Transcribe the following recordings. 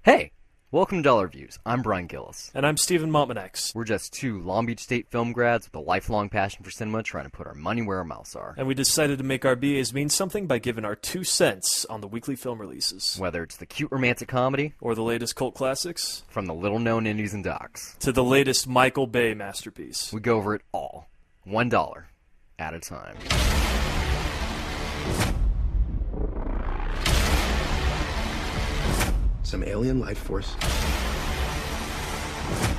Hey, welcome to Dollar Views. I'm Brian Gillis. And I'm Stephen Montmanex. We're just two Long Beach State film grads with a lifelong passion for cinema trying to put our money where our mouths are. And we decided to make our BAs mean something by giving our 2 cents on the weekly film releases. Whether it's the cute romantic comedy, Or the latest cult classics, from the little-known indies and docs, to the latest Michael Bay masterpiece. we go over it all, $1 at a time. Some alien life force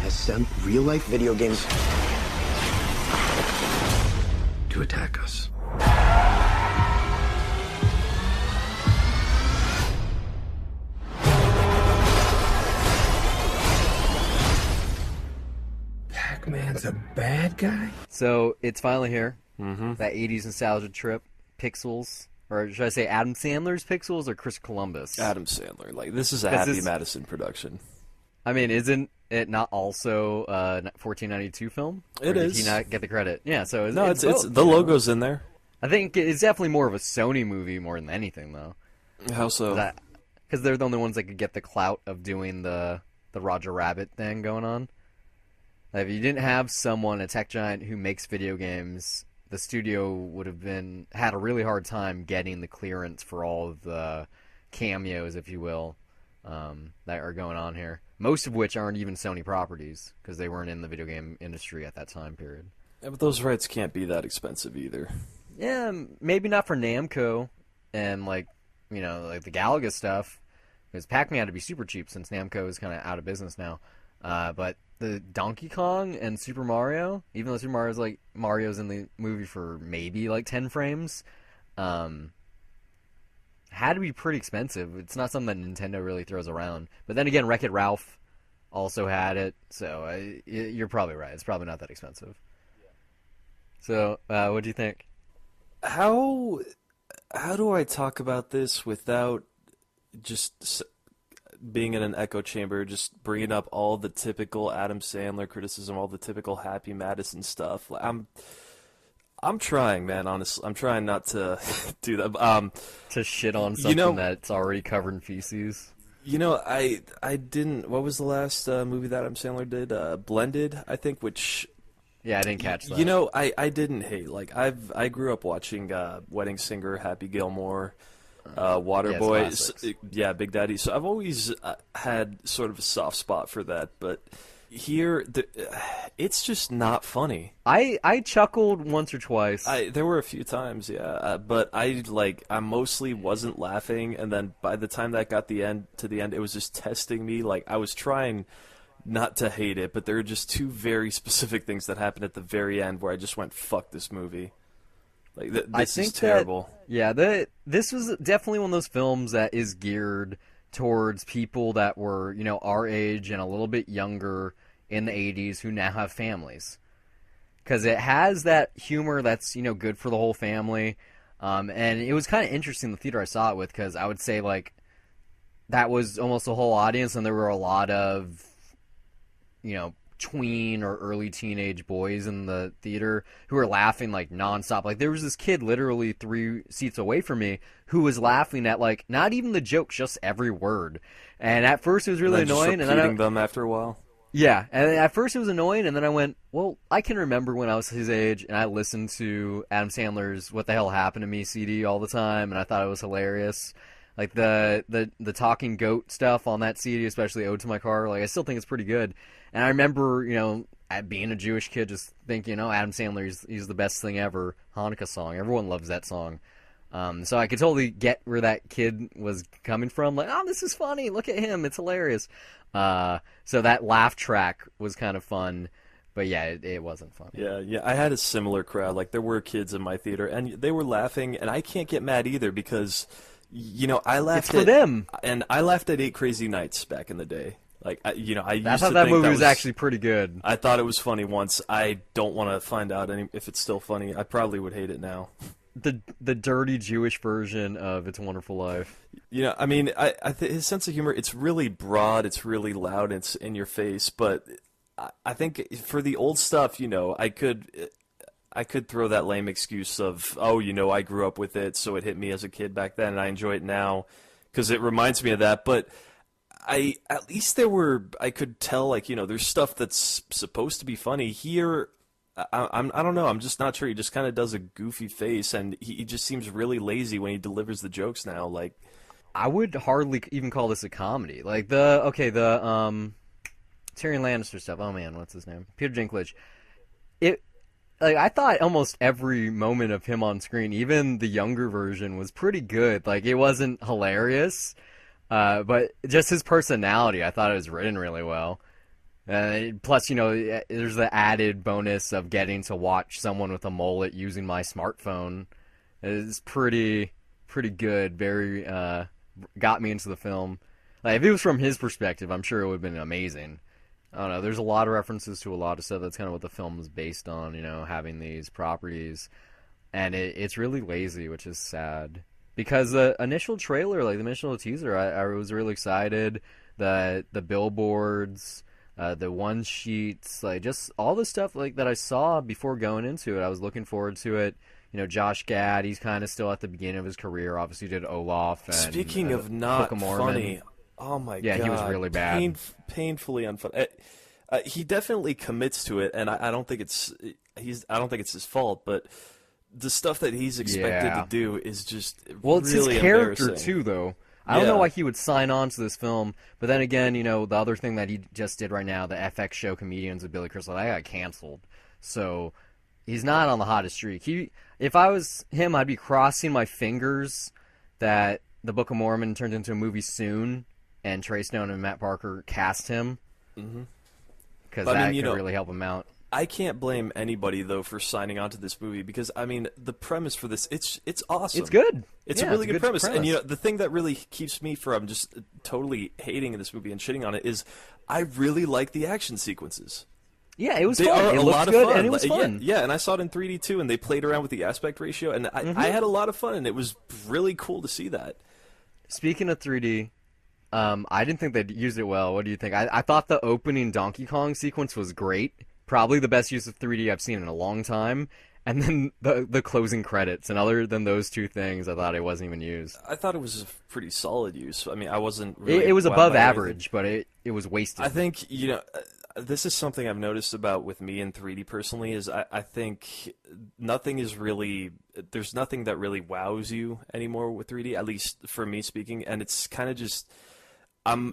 has sent real-life video games to attack us. Pac-Man's a bad guy? So, it's finally here. Mm-hmm. That 80s nostalgia trip. Pixels. Or should I say Adam Sandler's Pixels or Chris Columbus? Adam Sandler. Like, this is a 'Cause Happy this- Madison production. I mean, isn't it not also a 1492 film? It Or did is. he not get the credit? Yeah, so No, it's both, the you know? logo's in there. I think it's definitely more of a Sony movie more than anything, though. How so? Because they're the only ones that could get the clout of doing the Roger Rabbit thing going on. Like, if you didn't have someone, a tech giant who makes video games, the studio would have had a really hard time getting the clearance for all of the cameos, if you will, that are going on here. Most of which aren't even Sony properties, because they weren't in the video game industry at that time period. Yeah, but those rights can't be that expensive either. Yeah, maybe not for Namco and, like the Galaga stuff, because Pac-Man had to be super cheap since Namco is kind of out of business now. But the Donkey Kong and Super Mario, even though Mario's in the movie for maybe like 10 frames, had to be pretty expensive. It's not something that Nintendo really throws around. But then again, Wreck-It Ralph also had it, so you're probably right. It's probably not that expensive. So, what do you think? How do I talk about this without just being in an echo chamber, just bringing up all the typical Adam Sandler criticism, all the typical Happy Madison stuff? I'm trying, man. Honestly, I'm trying not to do that. To shit on something that's already covered in feces. I didn't. What was the last movie that Adam Sandler did? Blended, I think. Which Yeah, I didn't catch that. I didn't hate. Like I grew up watching Wedding Singer, Happy Gilmore, Waterboy, Big Daddy. So I've always had sort of a soft spot for that. But here, it's just not funny. I chuckled once or twice. There were a few times, yeah, but I mostly wasn't laughing, and then by the time that got to the end, it was just testing me. Like, I was trying not to hate it, but there were just two very specific things that happened at the very end where I just went, "Fuck this movie." Like, this is terrible. This was definitely one of those films that is geared towards people that were, our age and a little bit younger in the 80s who now have families. Because it has that humor that's, good for the whole family. And it was kind of interesting, the theater I saw it with, because I would say, that was almost the whole audience, and there were a lot of, tween or early teenage boys in the theater who were laughing, nonstop. There was this kid literally 3 seats away from me who was laughing at, not even the jokes, just every word. And at first it was really annoying. Just repeating them after a while. Yeah, and at first it was annoying, and then I went, well, I can remember when I was his age, and I listened to Adam Sandler's What the Hell Happened to Me CD all the time, and I thought it was hilarious. Like, the talking goat stuff on that CD, especially Ode to My Car, I still think it's pretty good. And I remember, being a Jewish kid, just thinking, Adam Sandler, he's the best thing ever. Hanukkah song. Everyone loves that song. So I could totally get where that kid was coming from. This is funny. Look at him. It's hilarious. So that laugh track was kind of fun. But yeah, it wasn't funny. Yeah. I had a similar crowd. There were kids in my theater, and they were laughing, and I can't get mad either because, I laughed it's for them. And I laughed at 8 Crazy Nights back in the day. I thought that movie was actually pretty good. I thought it was funny once. I don't want to find out if it's still funny. I probably would hate it now. The dirty Jewish version of It's a Wonderful Life. His sense of humor, it's really broad, it's really loud, it's in your face, but I think for the old stuff, I could throw that lame excuse of, I grew up with it, so it hit me as a kid back then, and I enjoy it now, because it reminds me of that, but at least I could tell, like, there's stuff that's supposed to be funny. Here, I don't know. I'm just not sure. He just kind of does a goofy face, and he just seems really lazy when he delivers the jokes now. Like, I would hardly even call this a comedy. Like Tyrion Lannister stuff. Oh man, what's his name? Peter Dinklage. Like, I thought almost every moment of him on screen, even the younger version, was pretty good. Like, it wasn't hilarious, but just his personality, I thought it was written really well. Plus, there's the added bonus of getting to watch someone with a mullet using my smartphone. It's pretty good. Very got me into the film. Like, if it was from his perspective, I'm sure it would have been amazing. I don't know. There's a lot of references to a lot of stuff. That's kind of what the film is based on, having these properties. And it's really lazy, which is sad. Because the initial trailer, like the initial teaser, I was really excited. The billboards, the one sheets, like just all the stuff like that I saw before going into it. I was looking forward to it. Josh Gad, he's kind of still at the beginning of his career. Obviously did Olaf. And, speaking of not funny... Oh my god! Yeah, he was really bad. Painfully unfunny. He definitely commits to it, and I don't think it's his fault. But the stuff that he's expected to do is just it's really his character embarrassing. too, though. I don't know why he would sign on to this film, but then again, the other thing that he just did right now, the FX show Comedians with Billy Crystal, that got canceled. So he's not on the hottest streak. If I was him, I'd be crossing my fingers that the Book of Mormon turned into a movie soon. And Trey Stone and Matt Parker cast him because that could really help him out. I can't blame anybody though for signing on to this movie because the premise for this it's awesome. It's good. It's a really good premise. And the thing that really keeps me from just totally hating this movie and shitting on it is I really like the action sequences. Yeah, it was fun. It looked good and it was fun. Yeah, and I saw it in 3D too, and they played around with the aspect ratio, and I had a lot of fun, and it was really cool to see that. Speaking of 3D. I didn't think they'd used it well. What do you think? I thought the opening Donkey Kong sequence was great. Probably the best use of 3D I've seen in a long time. And then the closing credits. And other than those two things, I thought it wasn't even used. I thought it was a pretty solid use. I mean, I wasn't really... It was above average, but it was wasted. I think, this is something I've noticed about with me in 3D personally, is I think nothing is really... There's nothing that really wows you anymore with 3D, at least for me speaking. And it's kind of just...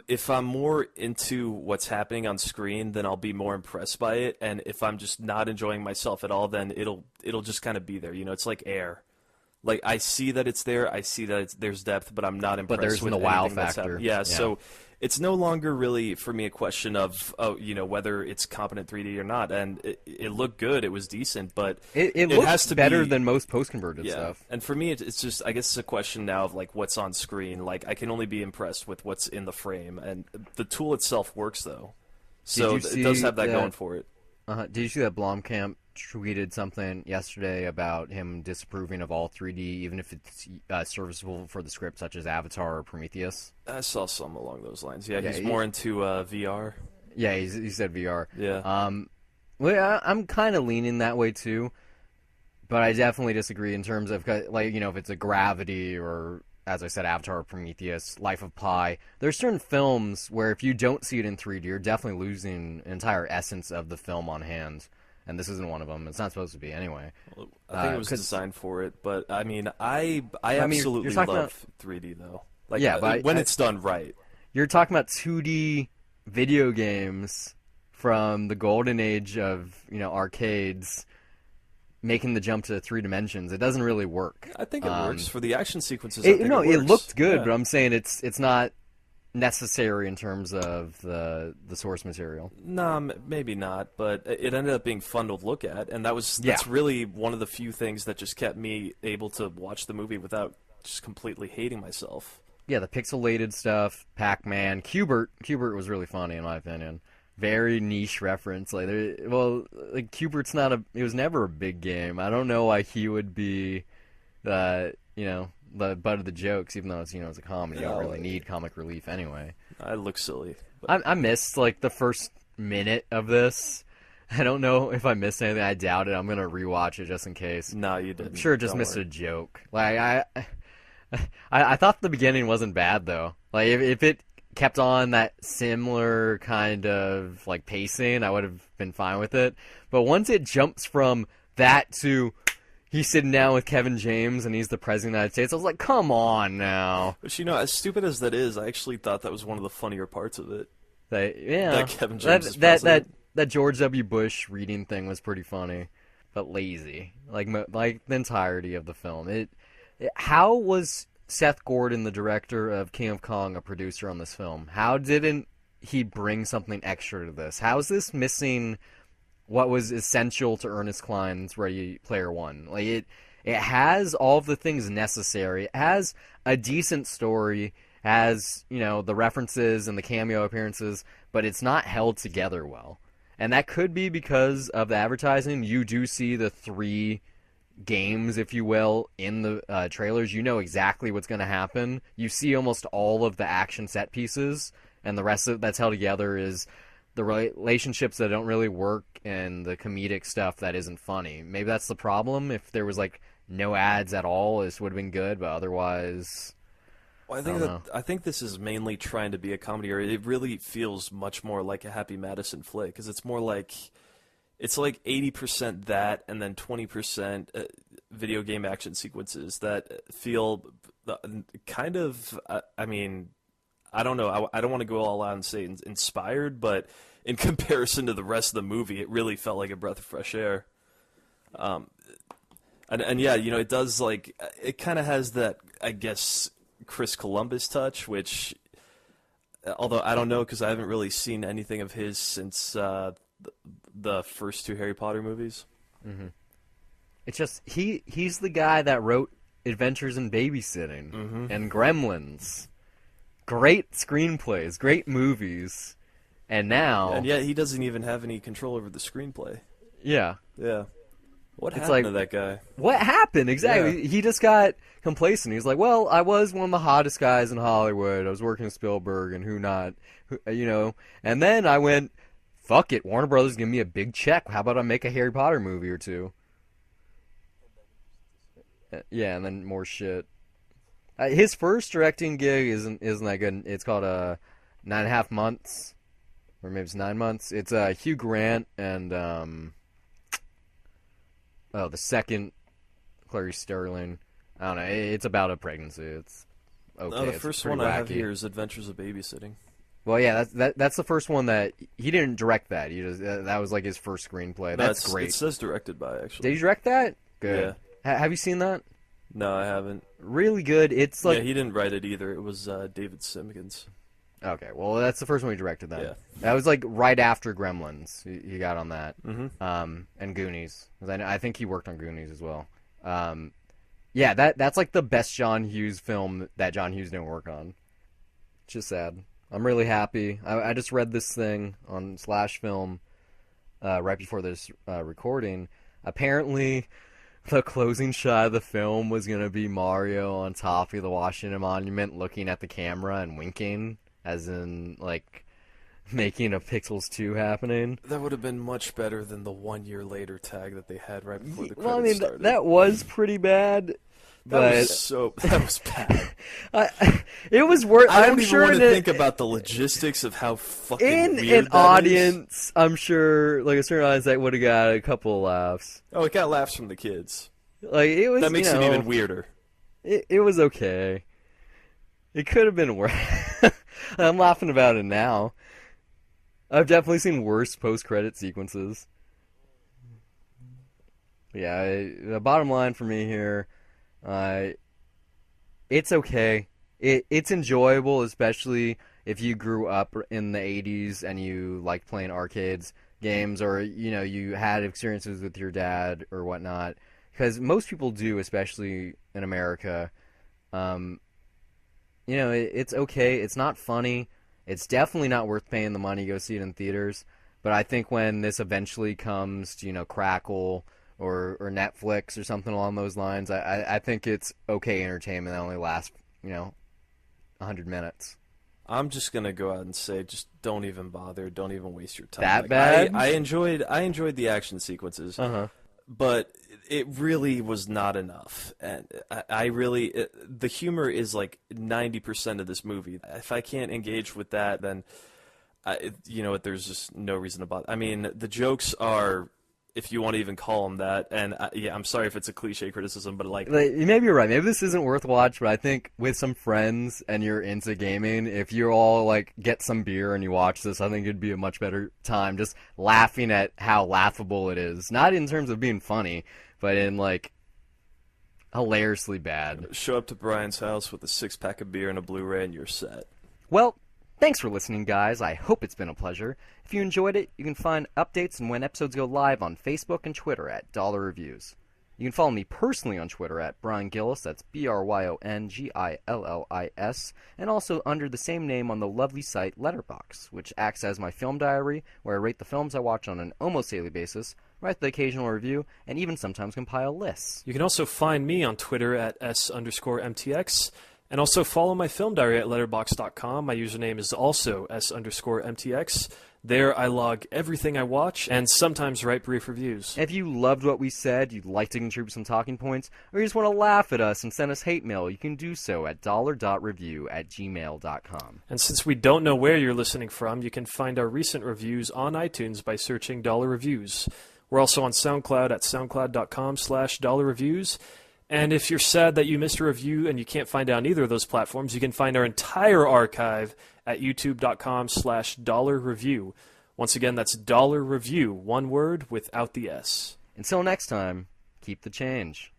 if I'm more into what's happening on screen, then I'll be more impressed by it. And if I'm just not enjoying myself at all, then it'll just kind of be there. It's like air. Like I see that it's there, I see that there's depth, but I'm not impressed. But there's with the wow anything that's factor. Yeah, so it's no longer really for me a question of whether it's competent 3D or not. And it looked good, it was decent, but it looked has to better than most post-converted stuff. And for me, it's just, I guess it's a question now of like what's on screen. Like I can only be impressed with what's in the frame, and the tool itself works though, so it does have that going for it. Did you see that Blomkamp tweeted something yesterday about him disapproving of all 3D, even if it's serviceable for the script, such as Avatar or Prometheus? I saw some along those lines. Yeah, he's more into VR. Yeah, he said VR. Yeah. Well, I'm kind of leaning that way too, but I definitely disagree in terms of if it's a Gravity or, as I said, Avatar or Prometheus, Life of Pi. There's certain films where if you don't see it in 3D, you're definitely losing an entire essence of the film on hand. And this isn't one of them. It's not supposed to be anyway. Well, I think it was designed for it, but I mean, I absolutely love 3D though. Like, but when it's done right. You're talking about 2D video games from the golden age of arcades, making the jump to 3 dimensions. It doesn't really work. I think it works for the action sequences. It looked good, but I'm saying it's not necessary in terms of the source material. No, maybe not, but it ended up being fun to look at, and that's really one of the few things that just kept me able to watch the movie without just completely hating myself. Yeah, the pixelated stuff, Pac-Man, Q*bert was really funny in my opinion. Very niche reference. Q*bert's it was never a big game. I don't know why he would be the butt of the jokes, even though it's it's a comedy. You don't really need comic relief anyway. I look silly. I missed the first minute of this. I don't know if I missed anything. I doubt it. I'm gonna rewatch it just in case. No, you didn't. I'm sure it just missed a joke. I thought the beginning wasn't bad though. Like if it kept on that similar kind of like pacing, I would have been fine with it. But once it jumps from that to he's sitting down with Kevin James and he's the president of the United States, I was like, come on now. But as stupid as that is, I actually thought that was one of the funnier parts of it. That Kevin James is president. That George W. Bush reading thing was pretty funny, but lazy. Like the entirety of the film. How was Seth Gordon, the director of King of Kong, a producer on this film? How didn't he bring something extra to this? How is this missing what was essential to Ernest Cline's Ready Player One? Like it has all of the things necessary. It has a decent story, has, the references and the cameo appearances, but it's not held together well. And that could be because of the advertising. You do see the 3 games, if you will, in the trailers. You know exactly what's going to happen. You see almost all of the action set pieces, and the rest of that's held together is the relationships that don't really work and the comedic stuff that isn't funny. Maybe that's the problem. If there was no ads at all, this would have been good, but otherwise, well, I think this is mainly trying to be a comedy, or it really feels much more like a Happy Madison flick, because it's more like it's like 80% that and then 20% video game action sequences that feel kind of, I mean, I don't know, I don't want to go all out and say inspired, but in comparison to the rest of the movie, it really felt like a breath of fresh air. And yeah, it does, it kind of has that, I guess, Chris Columbus touch, which, although I don't know because I haven't really seen anything of his since the first 2 Harry Potter movies. Mm-hmm. It's just he's the guy that wrote Adventures in Babysitting and Gremlins. Great screenplays, great movies, and now... And yet he doesn't even have any control over the screenplay. Yeah. Yeah. What happened to that guy? What happened? Exactly. Yeah. He just got complacent. He's like, well, I was one of the hottest guys in Hollywood. I was working with Spielberg and who not, And then I went, fuck it, Warner Brothers give me a big check. How about I make a Harry Potter movie or 2? Yeah, and then more shit. His first directing gig isn't that good. It's called 9.5 Months, or maybe it's 9 months. It's Hugh Grant and the second Clarice Sterling. I don't know. It's about a pregnancy. It's okay. No, the first one wacky. I have here is Adventures of Babysitting. Well, yeah, that's the first one that he didn't direct. That that was like his first screenplay. That's great. It says directed by, actually. Did he direct that? Good. Yeah. Have you seen that? No, I haven't. Really good. It's like he didn't write it either. It was David Simkins. Okay, well that's the first one he directed. Then that was like right after Gremlins. He got on that. Mm-hmm. And Goonies. I think he worked on Goonies as well. Yeah, that's like the best John Hughes film that John Hughes didn't work on. It's just sad. I'm really happy. I just read this thing on /film right before this recording. Apparently, the closing shot of the film was going to be Mario on top of the Washington Monument looking at the camera and winking, as in, like, making a Pixels 2 happening. That would have been much better than the 1 year later tag that they had right before the credits well, I mean, started. That was pretty bad. That was bad. It was worth. I don't I'm even sure want to think about the logistics of how fucking in weird an that audience, is. I'm sure, like a certain audience, that would have got a couple of laughs. Oh, it got laughs from the kids. Like it was. That makes it even weirder. It was okay. It could have been worse. I'm laughing about it now. I've definitely seen worse post-credit sequences. Yeah, the bottom line for me here. It's okay. It's enjoyable, especially if you grew up in the 80s and you liked playing arcades games, or you had experiences with your dad or whatnot. Because most people do, especially in America. It's okay. It's not funny. It's definitely not worth paying the money to go see it in theaters. But I think when this eventually comes to Crackle or Netflix or something along those lines, I think it's okay entertainment that only lasts 100 minutes. I'm just gonna go out and say, just don't even bother. Don't even waste your time. That bad? I enjoyed the action sequences. Uh-huh. but it really was not enough. And the humor is like 90% of this movie. If I can't engage with that, then you know what? There's just no reason to bother. I mean, the jokes are, if you want to even call them that, and yeah, I'm sorry if it's a cliche criticism, but like maybe you're right. Maybe this isn't worth watch, but I think with some friends and you're into gaming, if you all like get some beer and you watch this, I think it'd be a much better time just laughing at how laughable it is. Not in terms of being funny, but in like hilariously bad. show up to Brian's house with a 6-pack of beer and a Blu-ray, and you're set. Well, thanks for listening, guys. I hope it's been a pleasure. If you enjoyed it, you can find updates and when episodes go live on Facebook and Twitter at Dollar Reviews. You can follow me personally on Twitter at Brian Gillis, that's BryonGillis, and also under the same name on the lovely site Letterboxd, which acts as my film diary, where I rate the films I watch on an almost daily basis, write the occasional review, and even sometimes compile lists. You can also find me on Twitter at S_MTX, and also follow my film diary at letterboxd.com. My username is also S_MTX. There I log everything I watch and sometimes write brief reviews. If you loved what we said, you'd like to contribute some talking points, or you just want to laugh at us and send us hate mail, you can do so at dollar.review@gmail.com. And since we don't know where you're listening from, you can find our recent reviews on iTunes by searching Dollar Reviews. We're also on SoundCloud at soundcloud.com/dollarreviews. And if you're sad that you missed a review and you can't find it on either of those platforms, you can find our entire archive at youtube.com/dollarreview. Once again, that's Dollar Review, one word without the S. Until next time, keep the change.